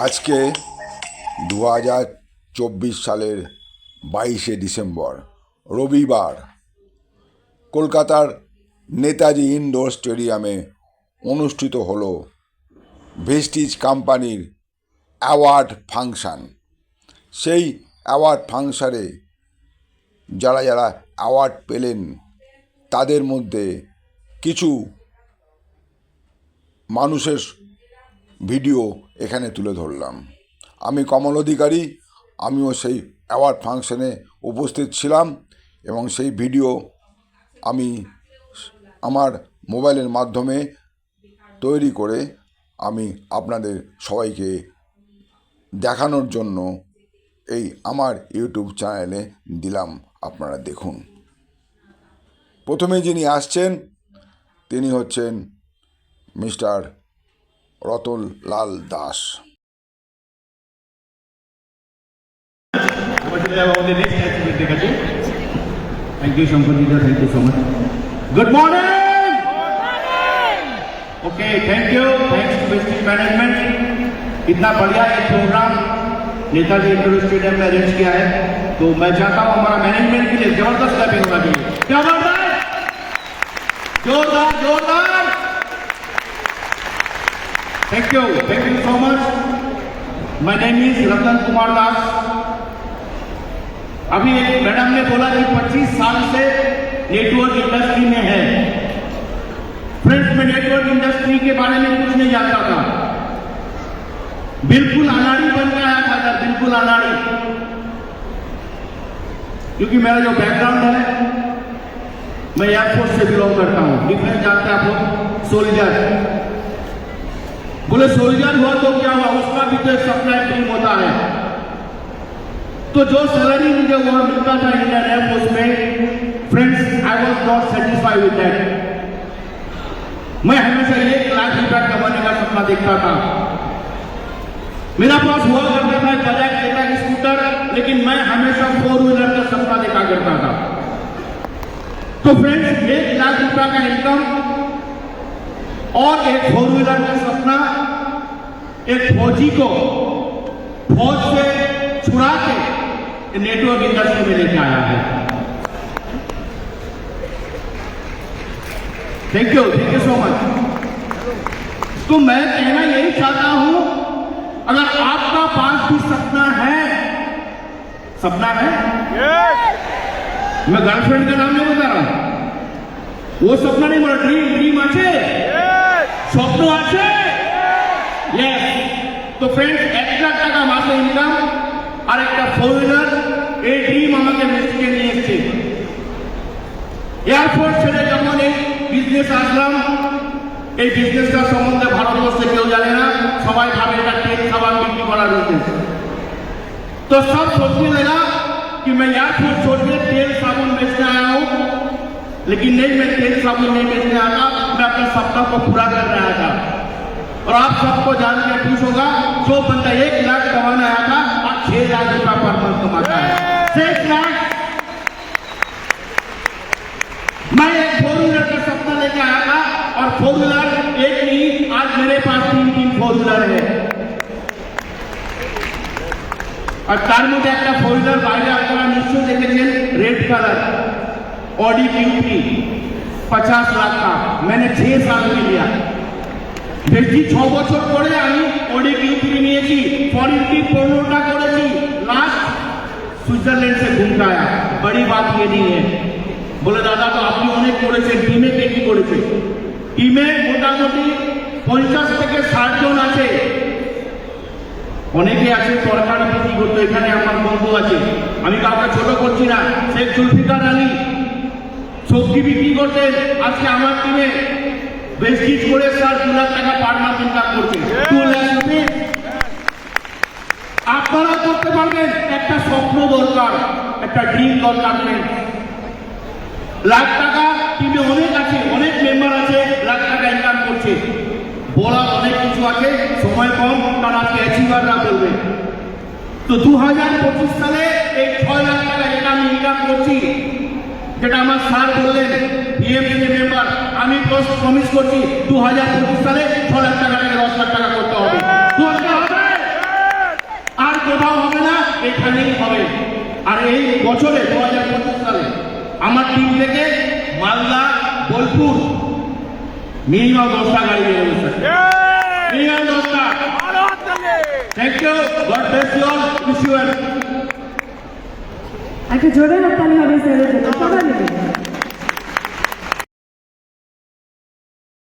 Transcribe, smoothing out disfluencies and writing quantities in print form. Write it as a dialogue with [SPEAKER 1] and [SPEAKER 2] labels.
[SPEAKER 1] আজকে 2024 সালের 22শে ডিসেম্বর রবিবার কলকাতার নেতাজি ইনডোর স্টেডিয়ামে অনুষ্ঠিত হলো ভেস্টিজ কোম্পানির অ্যাওয়ার্ড ফাংশান। সেই অ্যাওয়ার্ড ফাংশানে যারা যারা অ্যাওয়ার্ড পেলেন তাদের মধ্যে কিছু মানুষের ভিডিও এখানে তুলে ধরলাম। আমি কমল অধিকারী, আমিও সেই অ্যাওয়ার্ড ফাংশনে উপস্থিত ছিলাম এবং সেই ভিডিও আমি আমার মোবাইলের মাধ্যমে তৈরি করে আমি আপনাদের সবাইকে দেখানোর জন্য এই আমার ইউটিউব চ্যানেলে দিলাম। আপনারা দেখুন। প্রথমে যিনি আসছেন তিনি হচ্ছেন mister Ratanlal Das.
[SPEAKER 2] Thank you, Shankar ji. Thank you so much. Good morning. Okay, thank you. Thanks to Vestige Management. इतना बढ़िया एक प्रोग्राम नेताजी इंडोर स्टेडियम में अरेंज किया है, तो मैं चाहता हूँ हमारा मैनेजमेंट के लिए जबरदस्त क्लैपिंग होना चाहिए। क्या बात है? जोरदार जोरदार। Thank you so much. My name is Ratan Kumar Das. अभी एक मैडम ने बोला कि 25 साल से नेटवर्क इंडस्ट्री में है। फ्रेंड्स, मैं नेटवर्क इंडस्ट्री के बारे में कुछ नहीं जानता था, बिल्कुल अनाड़ी बन के आया था सर, बिल्कुल अनाड़ी। क्योंकि मेरा जो बैकग्राउंड है, मैं एयरफोर्स से बिलोंग करता हूं। डिफेंस जानते हैं आप लोग, सोल्जर। बोले सोल्जर हुआ तो क्या हुआ, उसका भी तो एक सप्लाई टीम होता है। तो जो सैलरी मुझे वहां मिलता था इंडियन एयरफोर्स में, friends, I was not satisfied with that. मैं हमेशा 1 लाख रुपया कमाने का सपना देखता था। मेरा पास हुआ करता था बजाज चेतक स्कूटर, लेकिन मैं हमेशा 4 व्हीलर का सपना देखा करता था। तो फ्रेंड्स, 1 लाख रुपया का इनकम और एक 4 व्हीलर का सपना एक फौजी को फौज से छुड़ा के नेटवर्क इंडस्ट्री में लेके आया है। Thank you so much. तो मैं कहना यही चाहता हूं, अगर आपका पास भी सपना है मैं गर्लफ्रेंड का नाम नहीं बता रहा, वो सपना नहीं बोला, ड्रीम আছে, স্বপ্ন আছে। यस। तो फ्रेंड्स, 1 লাখ টাকা মাসে ইনকাম আর একটা 4 হুইলার, এই ড্রিম আমাকে মিষ্টিকে নিয়ে এসেছে। এয়ারফোর্স ছেড়ে যখন এই বিজনেস আসলাম, এই বিজনেসটার সম্বন্ধে ভারতবর্ষে কেউ জানে না, সবাই ভাবে এটা তেল সাবান বিক্রি করার বিজনেস। तो सब सोचने लगा कि मैं एयरफोर्स छोड़ के तेल साबुन बेचने आया हूं, लेकिन नहीं, मैं तेल साबुन नहीं बेचने आया था, मैं अपने सपना को पूरा कर रहा था। और आप सबको जान के खुश होगा, जो बंदा 1 लाख कमाना आया था, आज 6 लाख रुपया पर मंथ कमाता है। 6 लाख। मैं एक 4 व्हीलर का सपना लेके आया था, और 4 व्हीलर एक नहीं, आज मेरे पास 3 4 व्हीलर है। और তার মধ্যে একটা 4 व्हीलर বাইরে আপনারা নিশ্চয়ই দেখেছেন, red colour Audi Q3 50 lakh का, मैंने 6 साल में लिया। বেশি 6 বছর পরে আমি ऑडी Q3 নিয়েছি, फॉरेन की 15টা করেছি, लास्ट সুইজারল্যান্ড से घूम के आया। बड़ी बात ये नहीं है। बोले दादा तो আপনি অনেক করেছেন, টিমে কে কি করেছে? টিমে মোটামুটি 50 থেকে 60 জন আছে। অনেকে আছে সরকারি বিক্রি করতে, এখানে আমার বন্ধু আছে, আমি কাউকে ছোট করছি না, শেখ জুলফিকার আলী সবজি বিক্রি করতেন, আজকে আমার টিমে ভেস্টিজ করে স্যার 2 লাখ টাকা পার মাস ইনকাম করছে। 2 লাখ রুপি আপনারা করতে পারবেন। একটা স্বপ্ন দরকার, একটা ড্রিম দরকার নেই। লাখ টাকা টিমে অনেক আছে, অনেক মেম্বার আছে, লাখ টাকা ইনকাম করছে। বলার অনেক কিছু আছে, সময় কম, কারণ আজকে অ্যাচিভাররা বলবে। তো 2025 সালে এই 6 লাখ টাকা যেটা আমি ইনকাম করছি, যেটা আমার স্যার বললেন বিএমসি মেম্বার, আমি প্রমিস করছি 2025 সালে 6 লাখ টাকা থেকে 10 লাখ টাকা করতে হবে। করতে হবে। এখানেই হবে। আর এই বছরে 2025 সালে আমার টিম থেকে মালদা, বোলপুর মিনিমাম 10টা গাড়ি নিয়ে যাবে স্যার, মিনিমাম 10টা। Thank you, God bless you all, wish you
[SPEAKER 3] একটা জোরে হাততালি হবে স্যারের জন্য, সবাই মিলে।